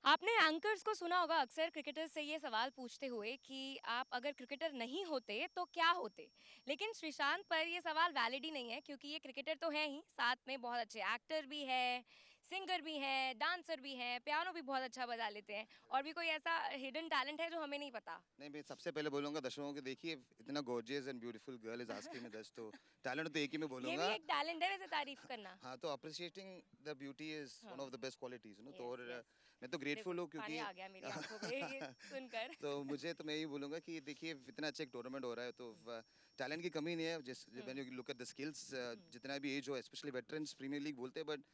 आपने एंकर्स को सुना होगा अक्सर क्रिकेटर्स से ये सवाल पूछते हुए कि आप अगर क्रिकेटर नहीं होते तो क्या होते। लेकिन श्रीशांत पर ये सवाल वैलिड ही नहीं है क्योंकि ये क्रिकेटर तो है ही, साथ में बहुत अच्छे एक्टर भी है, सिंगर भी है, डांसर भी है, पियानो भी बहुत अच्छा बजा लेते हैं और भी कोई ऐसा हिडन टैलेंट है जो हमें नहीं पता। नहीं, मैं सबसे पहले बोलूँगा दर्शकों को, देखिए इतना gorgeous and beautiful girl is asking me this, तो टैलेंट तो एक ही मैं ये भी बोलूँगा। एक टैलेंट है वैसे तारीफ करना। हाँ, तो appreciating the beauty is one हाँ। ऑफ द बेस्ट क्वालिटीज़ तो। यस और यस। मैं तो देखो ग्रेटफुल हूँ पानी क्योंकि आ गया मेरी आंखों में ये सुनकर। तो मुझे तो मैं यही बोलूँगा कि देखिए इतना अच्छा एक टूर्नामेंट हो रहा है तो टैलेंट की कमी नहीं है। जिस when hmm. You look at the skills, hmm. जितना भी एज हो, स्पेशली वेटरन्स प्रीमियर लीग बोलते हैं, बट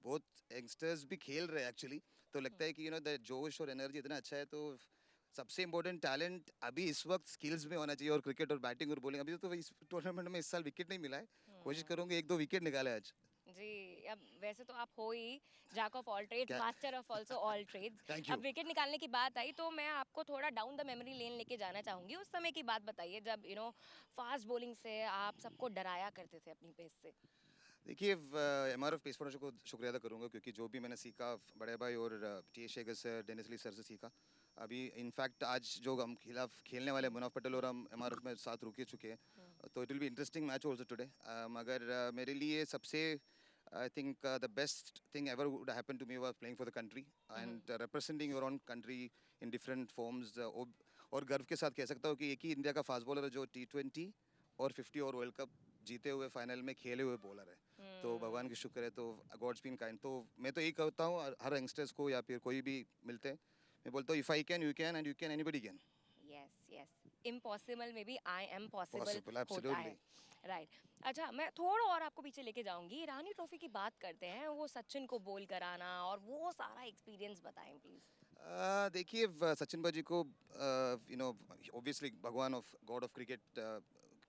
बहुत यंगस्टर्स भी खेल रहे हैं एक्चुअली। तो लगता है कि द जोश और एनर्जी इतना अच्छा है। तो सबसे इम्पोर्टेंट टैलेंट अभी इस वक्त स्किल्स में होना चाहिए, और क्रिकेट और बैटिंग और बॉलिंग। अभी तो इस टूर्नामेंट में इस साल विकेट नहीं मिला है। कोशिश हम्म। करूंगा एक दो विकेट निकाले आज। जी, अब वैसे तो आप हो ही जैक ऑफ ऑल ट्रेड्स, क्या? Master of also all trades. Thank अब यू। विकेट निकालने की बात आई तो मैं आपको थोड़ा डाउन द मेमोरी लेन लेके जाना चाहूँगी। उस समय की बात बताइए जब फास्ट बॉलिंग से आप सबको डराया करते थे अपनी पेस से। देखिए, एमआरएफ पेस फाउंडेशन को शुक्रिया अदा करूंगा, क्योंकि जो भी मैंने सीखा बड़े भाई और टी एस शेखर से, डेनिस ली सर से सीखा। अभी इनफैक्ट आज जो हम खिलाफ खेलने वाले हुँ, मुनाफ पटेल और हम एमआरएफ में साथ रुके चुके हैं। हुँ, तो it will be interesting match also today. मगर मेरे लिए सबसे I think the best thing ever would happen to me was playing for the country hmm, and representing your own country in different forms. और गर्व के साथ कह सकता हूँ कि एक ही इंडिया का फास्ट बॉलर है जो T20 और 50 और वर्ल्ड कप जीते हुए फाइनल में खेले हुए बॉलर है। तो भगवान की हुँ। शुक्र है, तो गॉड्स बीन काइंड। तो मैं तो यही कहता हूँ हर यंगस्टर्स को, या फिर कोई भी मिलते हैं, मैं बोलता हूँ if I can you can, and you can, anybody can. Yes, yes. Impossible में भी आई एम पॉसिबल पॉसिबल, होता एब्सोल्युटली। है। राइट। अच्छा, मैं थोड़ा और आपको पीछे लेके जाऊँगी। ईरानी ट्रॉफी की बात करते हैं, वो सचिन को बोल कराना और वो सारा एक्सपीरियंस बताएँ प्लीज़। देखिए, सचिन बाजी को ऑब्वियसली भगवान of God of cricket,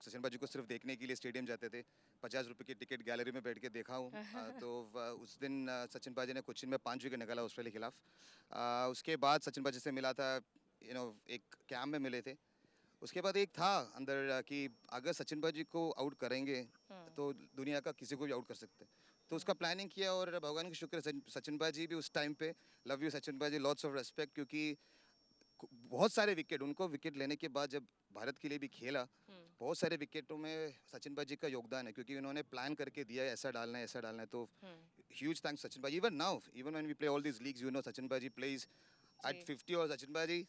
Sachin बाजी को सिर्फ देखने के लिए स्टेडियम जाते थे। 50 रुपए की टिकट गैलरी में बैठ के देखा हूँ। तो उस दिन सचिन बाजी ने कोचिन में 5 विकेट निकाला ऑस्ट्रेलिया के खिलाफ। उसके बाद सचिन बाजी से मिला था, एक कैम्प में मिले थे। उसके बाद एक था अंदर कि अगर सचिन बाजी को आउट करेंगे हुँ, तो दुनिया का किसी को भी आउट कर सकते हैं। तो उसका हुँ, प्लानिंग किया, और भगवान की शुक्र है सचिन बाजी भी उस टाइम पे, लव यू सचिन बाजी, लॉट्स ऑफ रेस्पेक्ट, क्योंकि बहुत सारे विकेट, उनको विकेट लेने के बाद जब भारत के लिए भी खेला, हुँ, बहुत सारे विकेटों में सचिन बाजी का योगदान है, क्योंकि उन्होंने प्लान करके दिया है ऐसा डालना है ऐसा डालना है। तो हुँ। Huge thanks Sachin Baji. Even now, even when we play all these leagues, Sachin Baji plays eight जी। 50, और सचिन बाजी,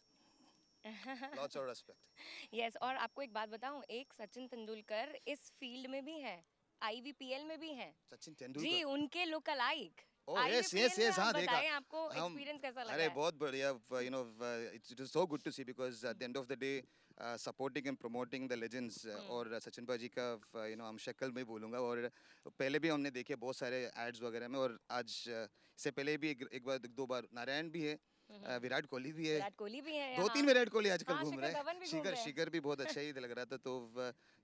लॉट्स ऑफ रेस्पेक्ट। यस, और आपको एक बात बताऊँ, एक सचिन तेंदुलकर इस फ़ील्ड में भी हैं, आईवीपीएल में भी हैं। सचिन जी, तेंदुलकर। उनके look alike. Oh yes yes IVPL में यस, आप हाँ देखा। बताएँ आपको हम एक्सपीरियंस कैसा लगा अरे है? बहुत बढ़िया। It is so good to see, because at the end of the day supporting and promoting the legends. हुँ, और सचिन भाजी का हम शक्ल में बोलूँगा, और पहले भी हमने देखे बहुत सारे एड्स वगैरह में, और आज इससे पहले भी एक बार दो बार नारायण भी है, हुँ, हुँ। विराट कोहली भी है। विराट कोहली भी हैं दो तीन यहाँ। विराट कोहली आजकल हाँ, घूम शिखर रहे हैं। धवन भी घूम शिखर रहे हैं। शिखर भी बहुत अच्छा ही लग रहा था। तो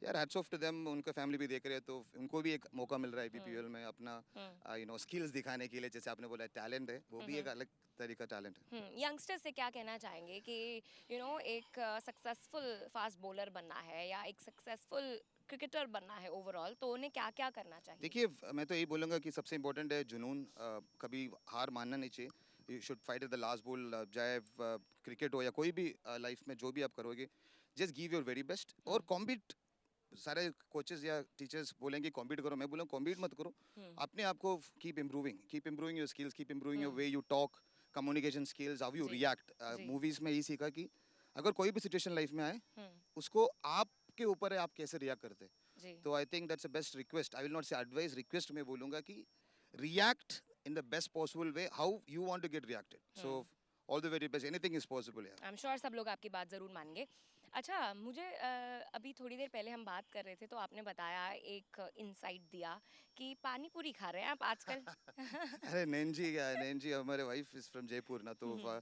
यार हैट्स ऑफ टू देम, उनका फैमिली भी देख रहे हैं, तो उनको भी एक मौका मिल रहा है हुँ, बीपीएल में अपना हुँ, स्किल्स दिखाने के लिए। जैसे आपने बोला टैलेंट है, वो हुँ, भी एक हुँ। अलग तरीका टैलेंट है। यंगस्टर्स से क्या कहना चाहेंगे कि एक सक्सेसफुल फास्ट बॉलर बनना है या एक सक्सेसफुल क्रिकेटर बनना है ओवरऑल, तो उन्हें क्या-क्या करना चाहिए? देखिए, मैं तो यही बोलूँगा कि सबसे इम्पोर्टेंट है जुनून। कभी हार मानना नहीं चाहिए। You should fight at the last ball. चाहे क्रिकेट हो या कोई भी लाइफ में जो भी आप करोगे, just give your very best और हुँ, कॉम्पीट। सारे कोचेस या टीचर्स बोलेंगे कॉम्पीट करो, मैं बोलूँगा कॉम्पीट मत करो। हुँ, अपने आप को keep improving your skills, keep improving your hmm. Way you talk, communication skills, how you जी, रिएक्ट। जी, मूवीज़ में यही सीखा कि अगर कोई भी सिचुएशन लाइफ में आए, हुँ, उसको आपके ऊपर है आप कैसे रिएक्ट करते हैं। जी। तो I think that's a best request. I will not say advice, request में बोलूँगा कि react in the best possible way, how you want to get reacted. So हुँ। All the very best, anything is possible यार। I am sure सब लोग आपकी बात ज़रूर मानेंगे। अच्छा, मुझे अभी थोड़ी देर पहले हम बात कर रहे थे तो आपने बताया एक इनसाइट दिया कि पानी पूरी खा रहे हैं आप आजकल। अरे नैन जी हमारे वाइफ इज फ्रॉम जयपुर ना, तो हुँ,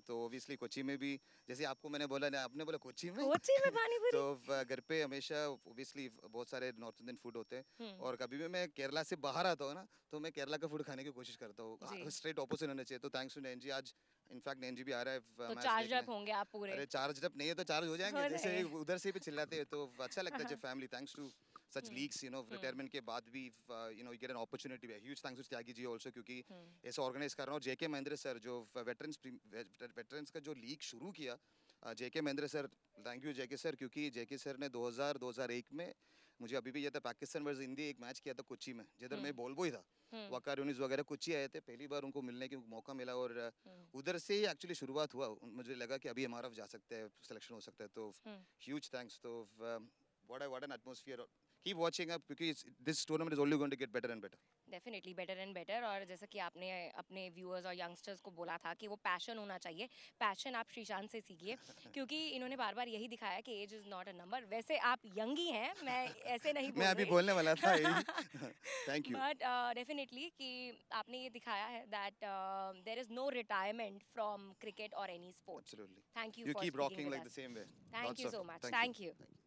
तो ऑब्वियसली कोची में भी, जैसे आपको मैंने बोला ना, आपने बोला कोची में। कोची में पानी तो पूरी? घर पे हमेशा ऑब्वियसली बहुत सारे नॉर्थ इंडियन फूड होते हैं। हुँ, और कभी भी मैं केरला से बाहर आता हूँ ना, तो मैं केरला का फूड खाने की कोशिश करता जी। हूँ। स्ट्रेट ऑपोजिट होना चाहिए। तो थैंक्स टू नैन जी, आज इनफैक्ट नैन जी भी आ रहा है तो मैच चार्ज देखने। अप होंगे आप पूरे। अरे चार्ज जब नहीं है तो चार्ज हो जाएंगे, हो जैसे जाएँगे। उधर से भी चिल्लाते हैं तो अच्छा लगता है जब family. Thanks to such leagues, you know, retirement के बाद भी you know, you get an opportunity. Huge thanks to Tyagi ji also, क्योंकि ऐसा organize कर रहा हूँ. JK महेंद्र सर जो veterans का जो league शुरू किया, JK Mahendra sir, thank you JK sir, क्योंकि JK सर ने 2000-2001 में मुझे अभी भी याद है, पाकिस्तान वर्सेस इंडिया एक मैच किया था कोच्चि में, जिधर मैं बॉल बॉय था. वकार यूनिस वगैरह कोच्चि आए थे, पहली बार उनको मिलने का मौका मिला, और उधर से ही एक्चुअली शुरुआत हुआ. मुझे लगा कि अभी हमारा जा सकते हैं, सिलेक्शन हो सकता है. तो ह्यूज थैंक्स. तो what an atmosphere. Keep watching up, because this tournament is only going to get better and better. Definitely better and better. और जैसा कि आपने अपने व्यूअर्स और यंगस्टर्स को बोला था कि वो पैशन होना चाहिए, पैशन आप श्रीशांत से सीखिए, क्योंकि इन्होंने बार बार यही दिखाया कि age is not a number. वैसे आप यंग ही हैं, मैं ऐसे नहीं बोल मैं अभी रही. बोलने वाला था यही. Thank you. बट डेफिनेटली कि आपने ये दिखाया है that there is no retirement from cricket और any sport. Absolutely. Thank you You for keep speaking rocking with like the us. same way. Thank Lots you of so much. thank you. Thank you. Thank you.